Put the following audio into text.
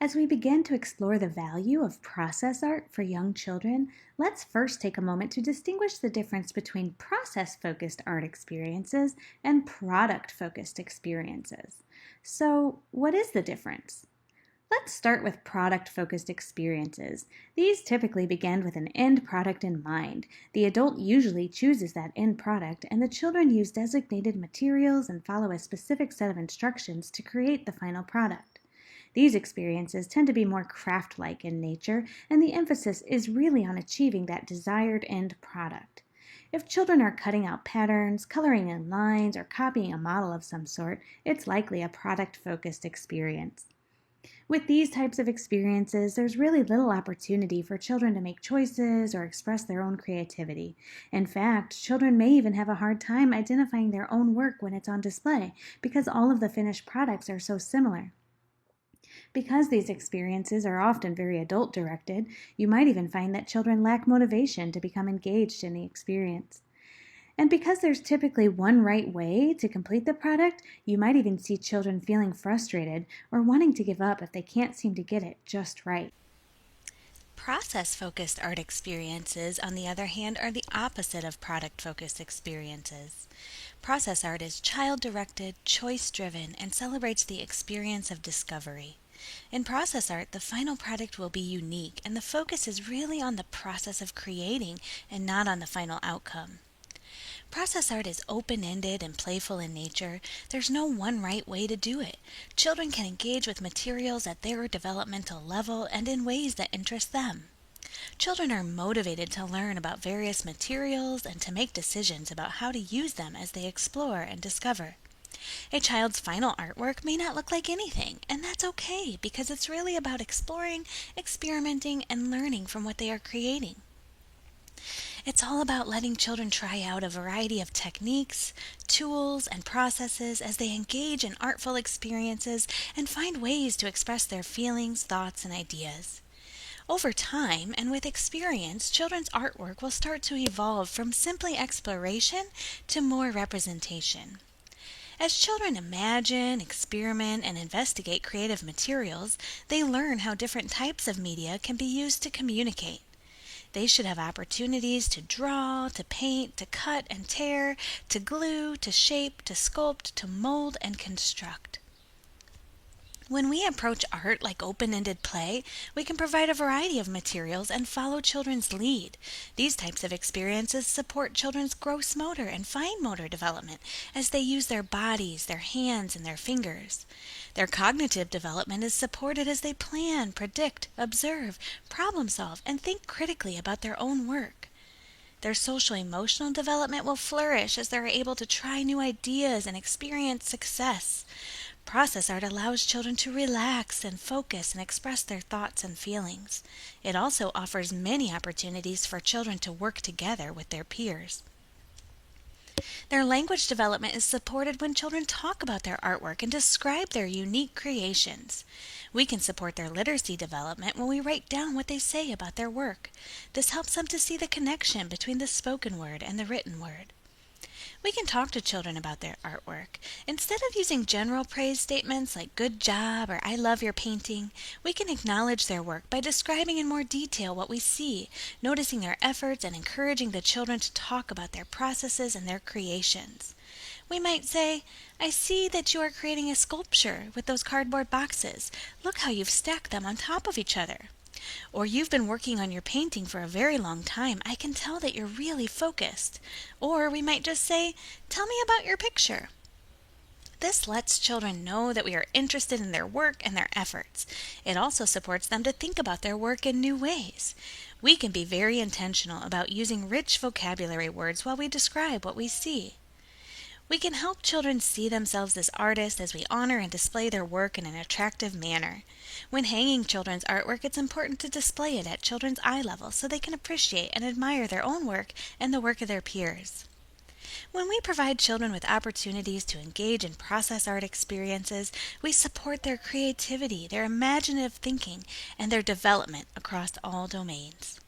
As we begin to explore the value of process art for young children, let's first take a moment to distinguish the difference between process-focused art experiences and product-focused experiences. So, what is the difference? Let's start with product-focused experiences. These typically begin with an end product in mind. The adult usually chooses that end product, and the children use designated materials and follow a specific set of instructions to create the final product. These experiences tend to be more craft-like in nature, and the emphasis is really on achieving that desired end product. If children are cutting out patterns, coloring in lines, or copying a model of some sort, it's likely a product-focused experience. With these types of experiences, there's really little opportunity for children to make choices or express their own creativity. In fact, children may even have a hard time identifying their own work when it's on display because all of the finished products are so similar. Because these experiences are often very adult-directed, you might even find that children lack motivation to become engaged in the experience. And because there's typically one right way to complete the product, you might even see children feeling frustrated or wanting to give up if they can't seem to get it just right. Process-focused art experiences, on the other hand, are the opposite of product-focused experiences. Process art is child-directed, choice-driven, and celebrates the experience of discovery. In process art, the final product will be unique, and the focus is really on the process of creating and not on the final outcome. Process art is open-ended and playful in nature. There's no one right way to do it. Children can engage with materials at their developmental level and in ways that interest them. Children are motivated to learn about various materials and to make decisions about how to use them as they explore and discover. A child's final artwork may not look like anything, and that's okay because it's really about exploring, experimenting, and learning from what they are creating. It's all about letting children try out a variety of techniques, tools, and processes as they engage in artful experiences and find ways to express their feelings, thoughts, and ideas. Over time, and with experience, children's artwork will start to evolve from simply exploration to more representation. As children imagine, experiment, and investigate creative materials, they learn how different types of media can be used to communicate. They should have opportunities to draw, to paint, to cut and tear, to glue, to shape, to sculpt, to mold, and construct. When we approach art like open-ended play, we can provide a variety of materials and follow children's lead. These types of experiences support children's gross motor and fine motor development as they use their bodies, their hands, and their fingers. Their cognitive development is supported as they plan, predict, observe, problem solve, and think critically about their own work. Their social-emotional development will flourish as they are able to try new ideas and experience success. Process art allows children to relax and focus and express their thoughts and feelings. It also offers many opportunities for children to work together with their peers. Their language development is supported when children talk about their artwork and describe their unique creations. We can support their literacy development when we write down what they say about their work. This helps them to see the connection between the spoken word and the written word. We can talk to children about their artwork. Instead of using general praise statements like "good job" or "I love your painting," we can acknowledge their work by describing in more detail what we see, noticing their efforts, and encouraging the children to talk about their processes and their creations. We might say, "I see that you are creating a sculpture with those cardboard boxes. Look how you've stacked them on top of each other." Or, "You've been working on your painting for a very long time. I can tell that you're really focused." Or we might just say, "Tell me about your picture." This lets children know that we are interested in their work and their efforts. It also supports them to think about their work in new ways. We can be very intentional about using rich vocabulary words while we describe what we see. We can help children see themselves as artists as we honor and display their work in an attractive manner. When hanging children's artwork, it's important to display it at children's eye level so they can appreciate and admire their own work and the work of their peers. When we provide children with opportunities to engage in process art experiences, we support their creativity, their imaginative thinking, and their development across all domains.